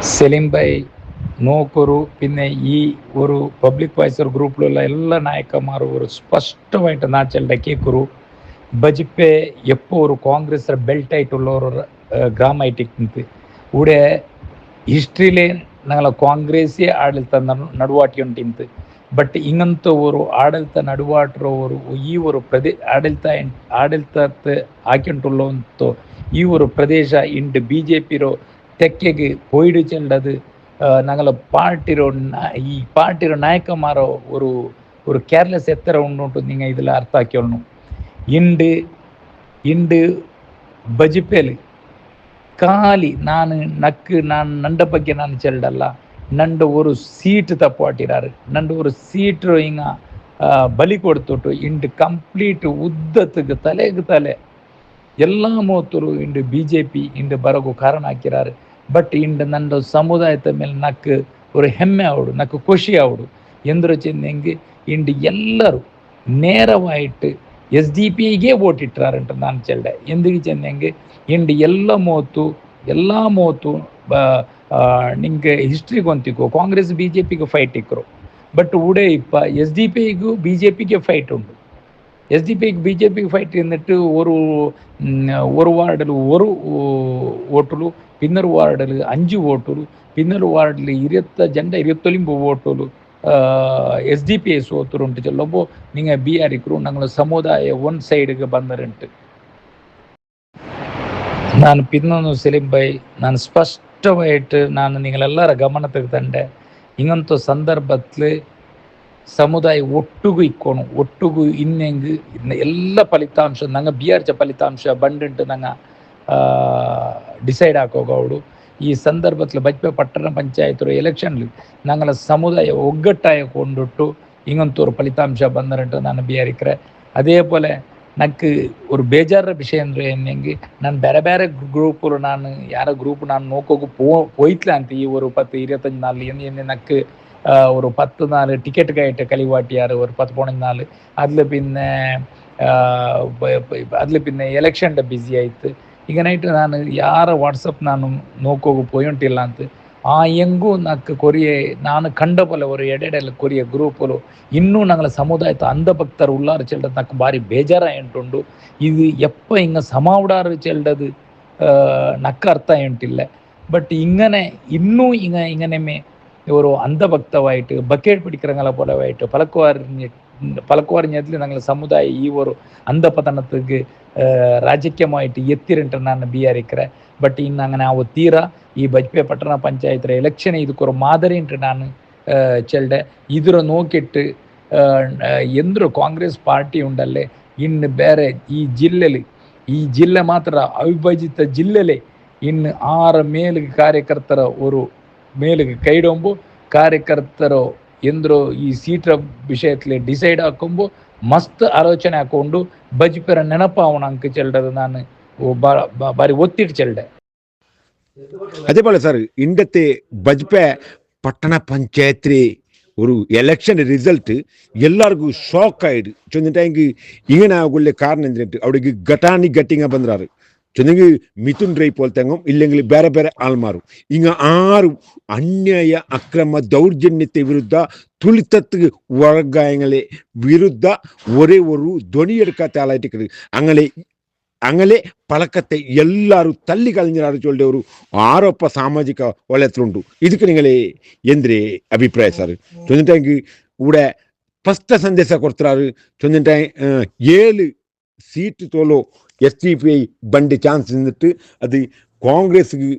ಸಲೀಂ ಭಾಯ್ ನೋಕರು പിന്നെ ഈ ഒരു പബ്ലിക് വോയിസ് ഗ്രൂപ്പിലുള്ള എല്ലാ നായകന്മാരും ഒരു സ്പഷ്ടമായിട്ട് നാച്ചലിൻ്റെ കേൾക്കുറു ബജിപ്പെ എപ്പോൾ ഒരു കോൺഗ്രസ് ബെൽറ്റ് ആയിട്ടുള്ള ഒരു ഗ്രാമമായിട്ട് ഇവിടെ ಹಿಸ್ಟ್ರಿಲೇ ഞങ്ങളെ ಕಾಂಗ್ರೆಸ್ಸೇ ಆಡಳಿತ ನಡುವಾಟಿಯುಂಟಿಂತು ಬಟ್ ಇಂಗಂತ ಒಂದು ಆಡಳಿತ ನಡುವಾಟರ ಈ ಒಂದು ಆಡಳಿತ ಹಾಕಿಂಟುಳ್ಳಂತ ಈ ಒಂದು ಪ್ರದೇಶ ಇಂಡು BJP ತೆಕ್ಕೆಗೆ ಪೋಯಿಡು ಚೆಲ್ಲದು ഞങ്ങളെ ഈ പാർട്ടിയുടെ നായകന്മാരോ ഒരു കേർലെസ് എത്ര ഉണ്ടോട്ട് നിങ്ങൾ ഇതിൽ അർത്ഥാക്കിയോളൂ ಇಂಡು ಬಜಿಪೇಲಿ ಖಾಲಿ ನಾನು ನಂಡ ಬಗ್ಗೆ ನಾನು ಚೆಲ್ಲಲ್ಲ ನಂಡು ஒரு ಸೀಟ್ ತಪ್ಪಾಟಿರಾರು ನಂಡು ஒரு ಸೀಟ್ ಹಿಂಗ ಬಲಿ ಕೊಡ್ತೊಟ್ಟು ಇಂಡು ಕಂಪ್ಲೀಟ್ ಉದ್ದத்துக்கு ತಲೆಗೆ ತಲೆ ಎಲ್ಲ ಮೋತರು ಇಂಡು BJP ಇಂಡು ಬರಗು ಕಾರಣ ಹಾಕಿರಾರು ಬಟ್ ಇಂಡು ನಂದು ಸಮುದಾಯದ ಮೇಲೆ ನಕ್ಕು ஒரு ಹೆಮ್ಮೆ ಆವಡು ನಕ್ಕು ಖುಷಿ ಆವಡು ಎಂದ್ರು ಚೆಂದೆಂಗೆ ಇಂಡು ಎಲ್ಲರೂ ನೇರವಾಯಿಟ್ಟು SDP-ಗೆ ವೋಟ್ ಇಟ್ಟಾರಂಟ ನಾನು ಚೆಲ್ಲೆ ಎಂದಿಗೆ ಚೆಂದೆಂಗೆ ಇಂಡು ಎಲ್ಲ ಮೂವತ್ತು ನಿಂಗೆ ಹಿಸ್ಟ್ರಿಗೆ ಹೊಂತಿಕೋ ಕಾಂಗ್ರೆಸ್ BJP-ಗೆ ಫೈಟ್ ಇಕ್ಕರು ಬಟ್ ಉಡೇ ಇಪ್ಪ SDP-ಗೂ BJP-ಗೆ ಫೈಟ್ ಉಂಟು SDP-க்கு BJP-க்கு ஃபைட் இருந்துட்டு ஒரு வார்டில் ஒரு ஓட்டுలు பின்னர் வார்டில் 5 ஓட்டுలు பின்னர் வார்டில் 29 ஓட்டுలు SDP ಸೋತರುಂಟು ಚೆಲ್ಲೊಬ್ಬ ನಿಂಗೆ BR-ಇಕ್ಕರು ഞങ്ങൾ ಸಮುದಾಯ ಒನ್ ಸೈಡ್ಗೆ ಬಂದರಂಟು ನಾನು പിന്നൊന്നു സലീം ഭായ് ನಾನು ಸ್ಪಷ್ಟವಾയിട്ട് ನಾನು ನಿങ്ങളെಲ್ಲರ ಗಮನಕ್ಕೆ ತಂಡೆ ಇಂಗಂತ ಸಂದರ್ಭത്തിൽ ಸಮುದಾಯ ಒಟ್ಟಿಗೂ ಇಕ್ಕೋಣ ಒಟ್ಟಿಗೂ ಇನ್ನೆಂಗು ಎಲ್ಲ ಫಲಿತಾಂಶ ನಂಗೆ BR ಫಲಿತಾಂಶ ಬಂಡುಂಟು ನಂಗೆ ಡಿಸೈಡ್ ಹಾಕೋಗೌಡು ಈ ಸಂದರ್ಭದಲ್ಲಿ ಬಜ್ಪೆ ಪಟ್ಟಣ ಪಂಚಾಯತ್ ಎಲೆಕ್ಷನ್ಲಿ ഞങ്ങളെ ಸಮುದಾಯ ಒಗ್ಗಟ್ಟಾಗಿ ಕೊಂಡುಟ್ಟು ಇಂಗಂತೂರು ಫಲಿತಾಂಶ ಬಂದರಂಟು ನಾನು BR-ಇಕ್ಕರೆ அதேபோல் எனக்கு ஒரு ಬೇಜಾರ ವಿಷಯ ಅಂದರೆ என்னೆಂಗೆ ನಾನು ಬೇರೆ ಗ್ರೂಪರು ನಾನು ಯಾರ ಗ್ರೂಪ್ ನಾನು ನೋಕೋಗು போயிட்டல ಅಂತ ಈ ஒரு 10-25 நாள் என்ன எனக்கு ஒரு 10 நாள் டிக்கெட் ஆகிட்டு களிவாட்டியார் ஒரு 10 நாள் அதில் പിന്നെ ಎಲೆಕ್ಷನ್ಡೆ ಬಿಸಿ ಆಯಿತು ಈಗ ನೈಟ್ ನಾನು ಯಾರ ವಾಟ್ಸಪ್ ನಾನು ನೋಕೋಗು ಪೋಯುಂಟಿಲ್ಲ ಅಂತ ಆ ಹೆಂಗೂ ನಕ್ಕು ಕೊರಿಯೆ ನಾನು ಕಂಡ പോലെ ஒரு ಎಡೆಡೆಲ್ಲ ಕೊರಿಯ ಗ್ರೂಪಲು ಇನ್ನೂ ഞങ്ങളെ ಸಮುದಾಯದ ಅಂಧಭಕ್ತರು ಉಳ್ಳಾರು ಚೆಲ್ಲದು ನಕ್ಕು ಭಾರಿ ಬೇಜಾರಾಯುಂಟುಂಡು ಇದು ಎಪ್ಪ ಹಿಂಗೆ ಸಮಾವುಡಾರು ಚೆಲ್ಲದು ನಕ್ಕ ಅರ್ಥ ಆಯುಂಟಿಲ್ಲ ಬಟ್ ಇಂಗನೆ ಇನ್ನೂ ಇಂಗನೆ ஒரு அந்தபக்தவாயிட்டு பக்கெட் பிடிக்கிறவங்கள போலவாயிட்டு பழக்குவாரிஞத்தில் நாங்கள் சமுதாய ಈ ஒரு அந்த பதனத்துக்கு ರಾಜಕೀಯமாயிட்டு ಎತ್ತಿರಂಟ ನಾನು BR-ಇಕ್ಕರೆ ಬಟ್ ಇನ್ನು അങ്ങനെ ನಾವು ತೀರಾ ಈ ಬಜ್ಪೆ ಪಟ್ಟಣ ಪಂಚಾಯತ್ ಎಲೆಕ್ಷನ್ ಇದಕ್ಕೊರು ಮಾದರಿ ಉಂಟು ನಾನು ಚೆಲ್ಡೆ ಇದರ ನೋಕಿಟ್ಟು ಎಂದ್ರು ಕಾಂಗ್ರೆಸ್ ಪಾರ್ಟಿ ಉಂಡಲ್ಲೇ ಇನ್ನು ಬೇರೆ ಈ ಜಿಲ್ಲೆ ಮಾತ್ರ ಅವಿಭಜಿತ ಜಿಲ್ಲೆಲೆ ಇನ್ನು 6 ಮೇಲಿಗೆ ಕಾರ್ಯಕರ್ತರ ஒரு ಮೇಲಿಗೆ ಕೈಡೊಂಬು ಕಾರ್ಯಕರ್ತರು ಎಂದ್ರು ಈ ಸೀಟ್ರ ವಿಷಯದಲ್ಲಿ ಡಿಸೈಡ್ ಹಾಕೊಂಬು ಮಸ್ತ್ ಆಲೋಚನೆ ಹಾಕೊಂಡು ಬಜ್ಪೆರ ನೆನಪಾವಣ ಅಂಕ ಚೆಲ್ಲದು ನಾನು ಬಾರಿ ಒತ್ತಿಟ್ಟು ಚೆಲ್ಡೆ അതേപോലെ സാർ ഇണ്ടത്തെ ബജ്പെ പട്ടണ പഞ്ചായത്തിലെ ഒരു എലക്ഷൻ റിസൾട്ട് എല്ലാവർക്കും ഷോക്കായിട്ട് ചെന്നിട്ടെങ്കിൽ ഇങ്ങനെ ആകുള്ള കാരണം എന്തിനായിട്ട് അവിടേക്ക് ഘട്ടാനിഘട്ടിങ്ങ ಬಂದ್ರಾರು ചെന്നെങ്കിൽ ಮಿಥುನ್ ರೈ പോലത്തെങ്ങും ഇല്ലെങ്കിൽ ಬೇರೆ ആൾമാരും ഇങ്ങ ആരും അന്യായ അക്രമ ദൗർജന്യത്തെ വിരുദ്ധ തുളിത്തത്ത് വർഗങ്ങളെ വിരുദ്ധ ഒരേ ഒരു ധ്വനിയെടുക്കാത്ത ആളായിട്ട് അങ്ങനെ പഴക്കത്തെ എല്ലാവരും തല്ലി കളഞ്ഞാറ് ചൊല്ലിയ ഒരു ആരോപ സാമാജിക വലയത്തിലുണ്ട് ಇದಕ್ಕೆ നിങ്ങളെ ಎಂದ್ರೆ ಅಭಿಪ್ರಾಯ ಸರ್ ಚೊಂದಿಟ್ಟಾಗಿ ഇവിടെ ಸ್ಪಷ್ಟ ಸಂದೇಶ ಕೊಡ್ತಾರು ಚೊಂದಿಟ್ಟಾಗಿ 7 ಸೀಟ್ ತೋಲೋ SDP ಬಂಡಿ ಚಾನ್ಸ್ ನಿಂದಿಟ್ಟು ಅದು ಕಾಂಗ್ರೆಸ್ಗೆ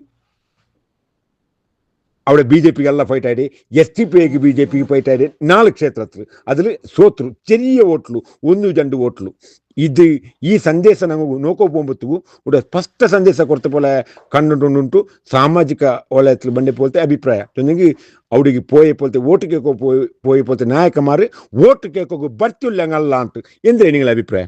അവിടെ BJP-ಗೆಲ್ಲ ಫೈಟ್ ಆಡಿ SDP-ಗೆ BJP-ಗೆ ಫೈಟ್ ಆಡಿ 4 ಕ್ಷೇತ್ರത്തിൽ അതിൽ ಸೋತರು ചെറിയ വോട്ടിಲು 1-2 വോട്ടിಲು ಇದು ಈ ಸಂದೇಶ ನಾವು ನೋಕೋ പോകുമ്പോഴത്തേക്കും ഇവിടെ ಸ್ಪಷ್ಟ ಸಂದೇಶ ಕೊಡ್ತ പോലെ കണ്ടിട്ടുണ്ടുಂಟು ಸಾಮಾಜಿಕ ವಲಯത്തിൽ ಬಂಡೆ പോലത്തെ ಅಭಿಪ್ರಾಯ ചൊന്നെങ്കിൽ അവിടേക്ക് പോയ പോലത്തെ വോട്ട് കേൾക്കോ പോയ പോലത്തെ നായകന്മാർ വോട്ട് കേൾക്കോ ಬರ್ತಿಲ್ಲ ಅಂತ ಎಂದ್ರೆ ನಿಗಳ ಅಭಿಪ್ರಾಯ